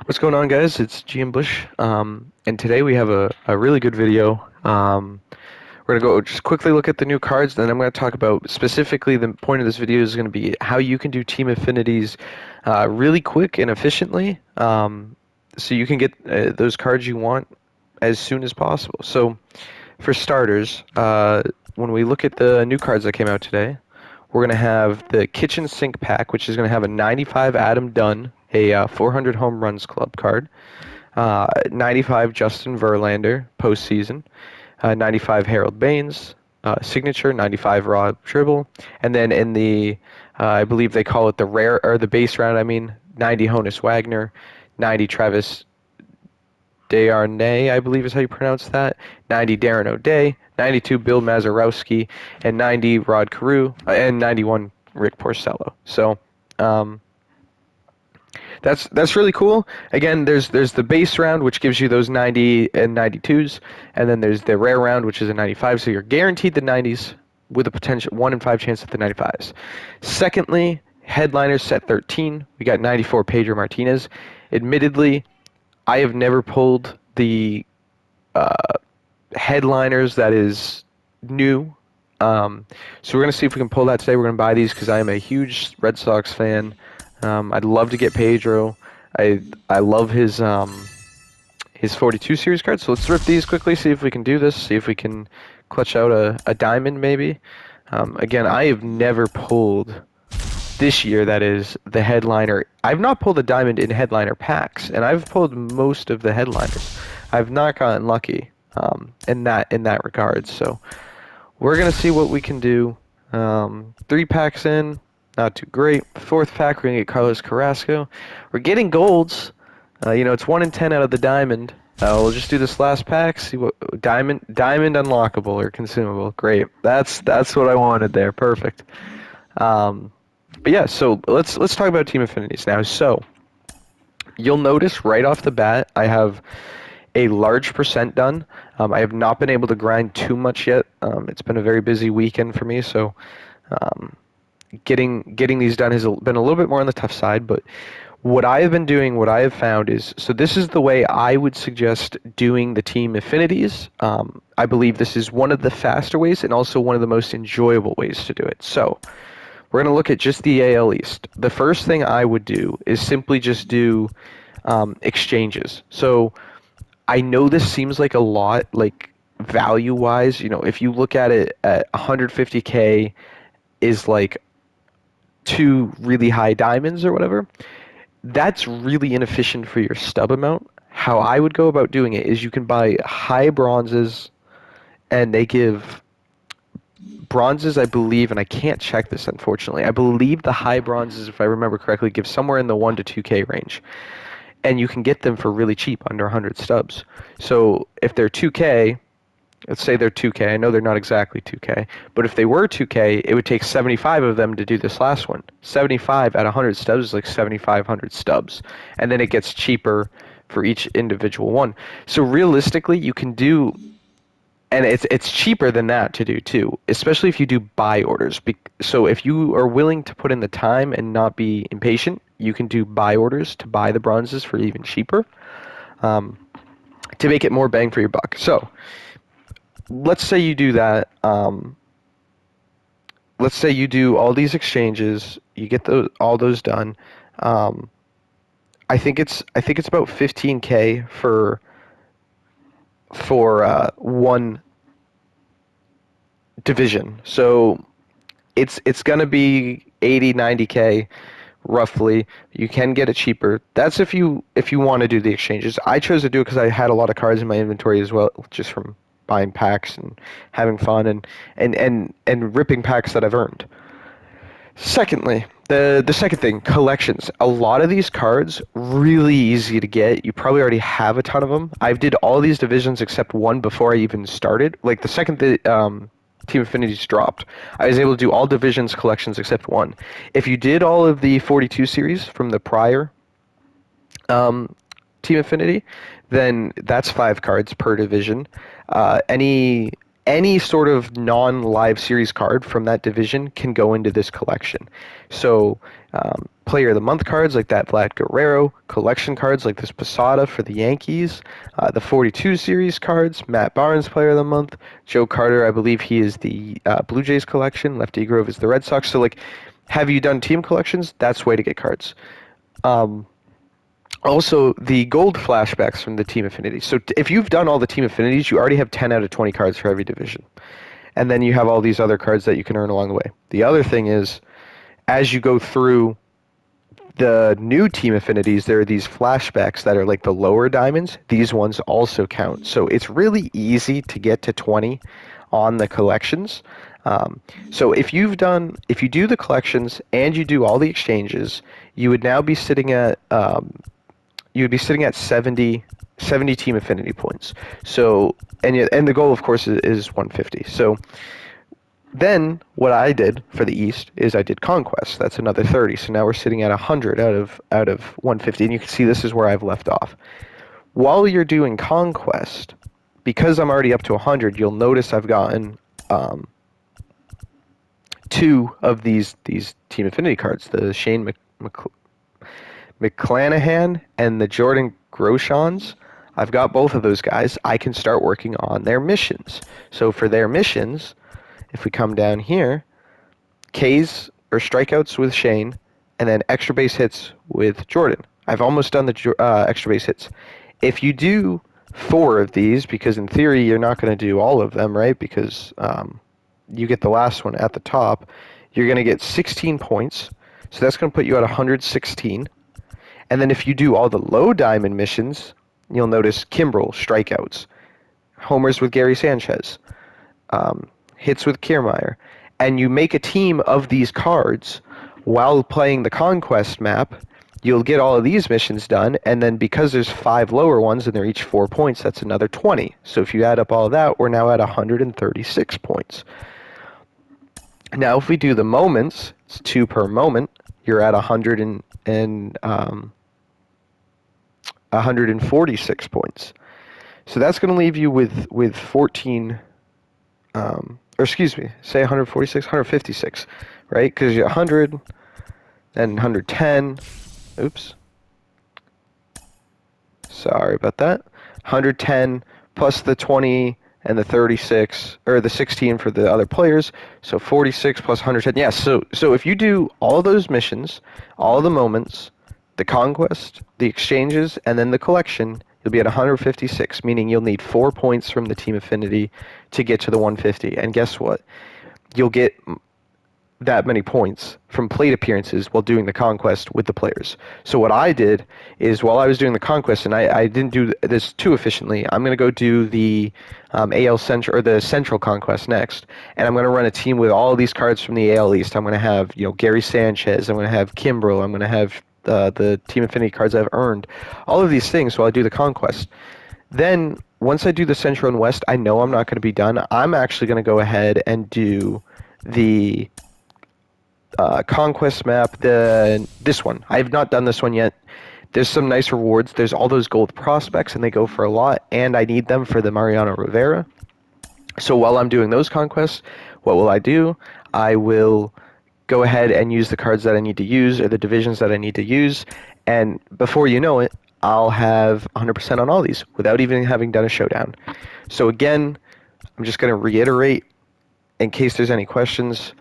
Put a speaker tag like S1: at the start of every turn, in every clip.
S1: What's going on, guys? It's GM Bush, and today we have a really good video. We're going to go just quickly look at the new cards, then I'm going to talk about specifically the point of this video is going to be how you can do team affinities really quick and efficiently, so you can get those cards you want as soon as possible. So, for starters, when we look at the new cards that came out today, we're going to have the Kitchen Sink Pack, which is going to have a 95 Adam Dunn, a 400 Home Runs Club card, 95 Justin Verlander postseason, 95 Harold Baines signature, 95 Rob Tribble, and then in the I believe they call it the rare or the base round. I mean, 90 Honus Wagner, 90 Travis Desharnais, I believe is how you pronounce that, 90 Darren O'Day, 92 Bill Mazeroski, and 90 Rod Carew, and 91 Rick Porcello. So. That's really cool. Again, there's the base round, which gives you those 90 and 92s, and then there's the rare round, which is a 95. So you're guaranteed the 90s with a potential 1 in 5 chance at the 95s. Secondly, headliners set 13. We got 94 Pedro Martinez. Admittedly, I have never pulled the headliners that is new. So we're going to see if we can pull that today. We're going to buy these because I am a huge Red Sox fan. I'd love to get Pedro. I love his 42 series card. So let's rip these quickly, see if we can do this, see if we can clutch out a diamond maybe. Again, I have never pulled this year, that is, the headliner. I've not pulled a diamond in headliner packs, and I've pulled most of the headliners. I've not gotten lucky in that regard. So we're going to see what we can do. 3 packs in. Not too great. Fourth pack, we're going to get Carlos Carrasco. We're getting golds. It's 1 in 10 out of the diamond. We'll just do this last pack, see what diamond unlockable or consumable. Great. That's what I wanted there. Perfect. But yeah, so let's talk about team affinities now. So you'll notice right off the bat, I have a large percent done. I have not been able to grind too much yet. It's been a very busy weekend for me, so getting these done has been a little bit more on the tough side. But what I have been doing, what I have found is, so this is the way I would suggest doing the team affinities. I believe this is one of the faster ways and also one of the most enjoyable ways to do it. So we're going to look at just the AL East. The first thing I would do is simply just do exchanges. So I know this seems like a lot, like value-wise. If you look at it at 150K is like 2 really high diamonds or whatever, that's really inefficient for your stub amount. How I would go about doing it is you can buy high bronzes, and they give bronzes, I believe, and I can't check this unfortunately. I believe the high bronzes, if I remember correctly, give somewhere in the 1 to 2K range. And you can get them for really cheap, under 100 stubs. So if they're 2K, let's say they're 2K. I know they're not exactly 2K, but if they were 2K, it would take 75 of them to do this last one. 75 at 100 stubs is like 7,500 stubs, and then it gets cheaper for each individual one. So realistically, you can do, and it's cheaper than that to do too, especially if you do buy orders. So if you are willing to put in the time and not be impatient, you can do buy orders to buy the bronzes for even cheaper, to make it more bang for your buck. So let's say you do that. Let's say you do all these exchanges, you get all those done. I think it's about 15K for one division. So it's gonna be 80, 90K roughly. You can get it cheaper. That's if you want to do the exchanges. I chose to do it because I had a lot of cards in my inventory as well, just from buying packs and having fun and ripping packs that I've earned. Secondly, the second thing, collections. A lot of these cards, really easy to get. You probably already have a ton of them. I did all these divisions except one before I even started. Like the second Team Affinities dropped, I was able to do all divisions collections except one. If you did all of the 42 series from the prior Team Affinity, then that's 5 cards per division. Any any sort of non-live series card from that division can go into this collection. So player of the month cards like that Vlad Guerrero, collection cards like this Posada for the Yankees, the 42 series cards, Matt Barnes player of the month, Joe Carter, I believe he is the Blue Jays collection, Lefty Grove is the Red Sox. So like, have you done team collections? That's the way to get cards. Also, the gold flashbacks from the team affinities. So if you've done all the team affinities, you already have 10 out of 20 cards for every division. And then you have all these other cards that you can earn along the way. The other thing is, as you go through the new team affinities, there are these flashbacks that are like the lower diamonds. These ones also count. So it's really easy to get to 20 on the collections. So if you do the collections and you do all the exchanges, you would now be sitting at 70 team affinity points. So and the goal, of course, is 150. So then what I did for the East is I did Conquest. That's another 30. So now we're sitting at 100 out of 150, and you can see this is where I've left off. While you're doing Conquest, because I'm already up to 100, you'll notice I've gotten 2 of these team affinity cards, the Shane McClanahan and the Jordan Groshans. I've got both of those guys. I can start working on their missions. So for their missions, if we come down here, Ks or strikeouts with Shane, and then extra base hits with Jordan. I've almost done the extra base hits. If you do 4 of these, because in theory you're not going to do all of them, right? Because you get the last one at the top, you're going to get 16 points. So that's going to put you at 116. And then if you do all the low diamond missions, you'll notice Kimbrel, strikeouts, homers with Gary Sanchez, hits with Kiermaier, and you make a team of these cards while playing the Conquest map, you'll get all of these missions done, and then because there's 5 lower ones and they're each 4 points, that's another 20. So if you add up all of that, we're now at 136 points. Now if we do the moments, it's 2 per moment, you're at 146 points. So that's going to leave you with 14, say 146, 156, right? Because you're 100, then 110, oops. Sorry about that. 110 plus the 20 and the 36, or the 16 for the other players, so 46 plus 110. Yeah, so if you do all of those missions, all of the moments, the Conquest, the exchanges, and then the collection, you'll be at 156, meaning you'll need 4 points from the team affinity to get to the 150. And guess what? You'll get that many points from plate appearances while doing the Conquest with the players. So what I did is while I was doing the Conquest, and I didn't do this too efficiently, I'm going to go do the AL Central, or the Central Conquest next, and I'm going to run a team with all of these cards from the AL East. I'm going to have Gary Sanchez, I'm going to have Kimbrel, I'm going to have the team affinity cards I've earned, all of these things while I do the Conquest. Then once I do the Central and West, I know I'm not going to be done. I'm actually going to go ahead and do the Conquest map, this one. I have not done this one yet. There's some nice rewards. There's all those gold prospects, and they go for a lot, and I need them for the Mariano Rivera. So while I'm doing those conquests, what will I do? I will go ahead and use the cards that I need to use, or the divisions that I need to use, and before you know it, I'll have 100% on all these without even having done a showdown. So again, I'm just going to reiterate in case there's any questions.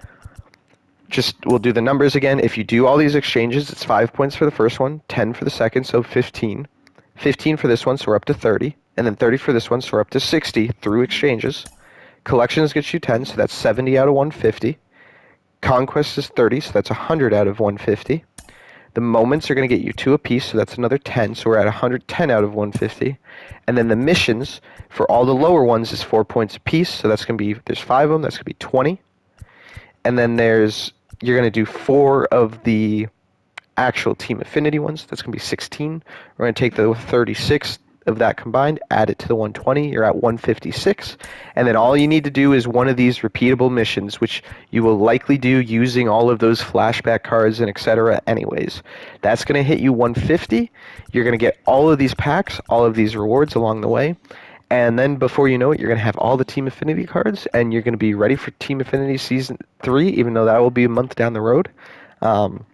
S1: We'll do the numbers again. If you do all these exchanges, it's 5 points for the first one, 10 for the second, so 15. 15 for this one, so we're up to 30. And then 30 for this one, so we're up to 60 through exchanges. Collections gets you 10, so that's 70 out of 150. Conquest is 30, so that's 100 out of 150. The moments are going to get you 2 apiece, so that's another 10, so we're at 110 out of 150. And then the missions for all the lower ones is 4 points apiece, so that's going to be, there's 5 of them, that's going to be 20. And then you're going to do 4 of the actual team affinity ones. That's going to be 16. We're going to take the 36 of that combined, add it to the 120. You're at 156. And then all you need to do is one of these repeatable missions, which you will likely do using all of those flashback cards and etc. anyways. That's going to hit you 150. You're going to get all of these packs, all of these rewards along the way. And then before you know it, you're going to have all the Team Affinity cards, and you're going to be ready for Team Affinity Season 3, even though that will be a month down the road. Um,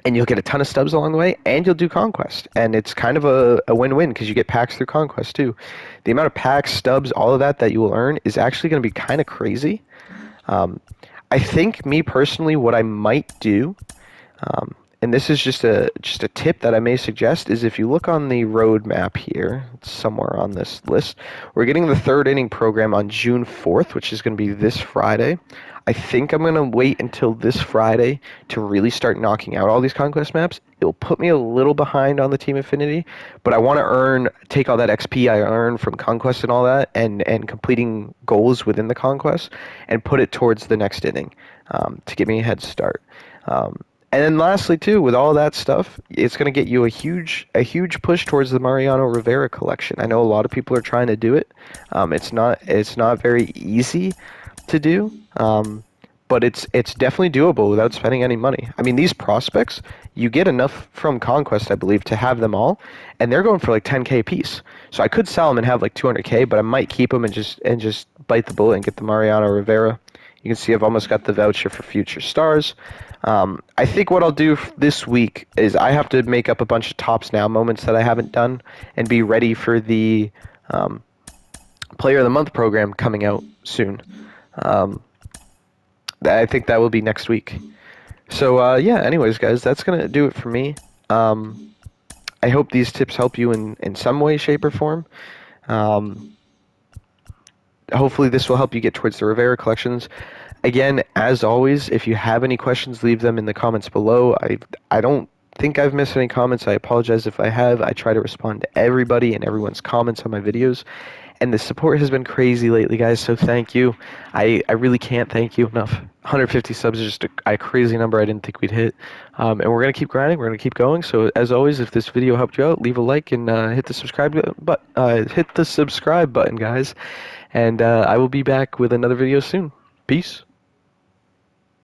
S1: and you'll get a ton of stubs along the way, and you'll do Conquest. And it's kind of a win-win because you get packs through Conquest, too. The amount of packs, stubs, all of that you will earn is actually going to be kind of crazy. I think, me personally, what I might do, and this is just a tip that I may suggest, is if you look on the roadmap here, it's somewhere on this list, we're getting the third inning program on June 4th, which is going to be this Friday. I think I'm going to wait until this Friday to really start knocking out all these Conquest maps. It'll put me a little behind on the Team Affinity, but I want to take all that XP I earned from Conquest and all that, and completing goals within the Conquest, and put it towards the next inning to give me a head start. And then lastly, too, with all that stuff, it's going to get you a huge push towards the Mariano Rivera collection. I know a lot of people are trying to do it. It's not very easy to do, but it's definitely doable without spending any money. I mean, these prospects, you get enough from Conquest, I believe, to have them all, and they're going for like 10K a piece. So I could sell them and have like 200K, but I might keep them and just bite the bullet and get the Mariano Rivera. You can see I've almost got the voucher for Future Stars. I think what I'll do this week is I have to make up a bunch of Tops Now moments that I haven't done and be ready for the Player of the Month program coming out soon. I think that will be next week. So, yeah, anyways, guys, that's going to do it for me. I hope these tips help you in some way, shape, or form. Hopefully this will help you get towards the Rivera collections. Again, as always, if you have any questions, leave them in the comments below. I don't think I've missed any comments. I apologize if I have. I try to respond to everybody and everyone's comments on my videos. And the support has been crazy lately, guys, so thank you. I really can't thank you enough. 150 subs is just a crazy number I didn't think we'd hit. And we're going to keep grinding. We're going to keep going. So, as always, if this video helped you out, leave a like and hit the subscribe button, guys. And I will be back with another video soon. Peace.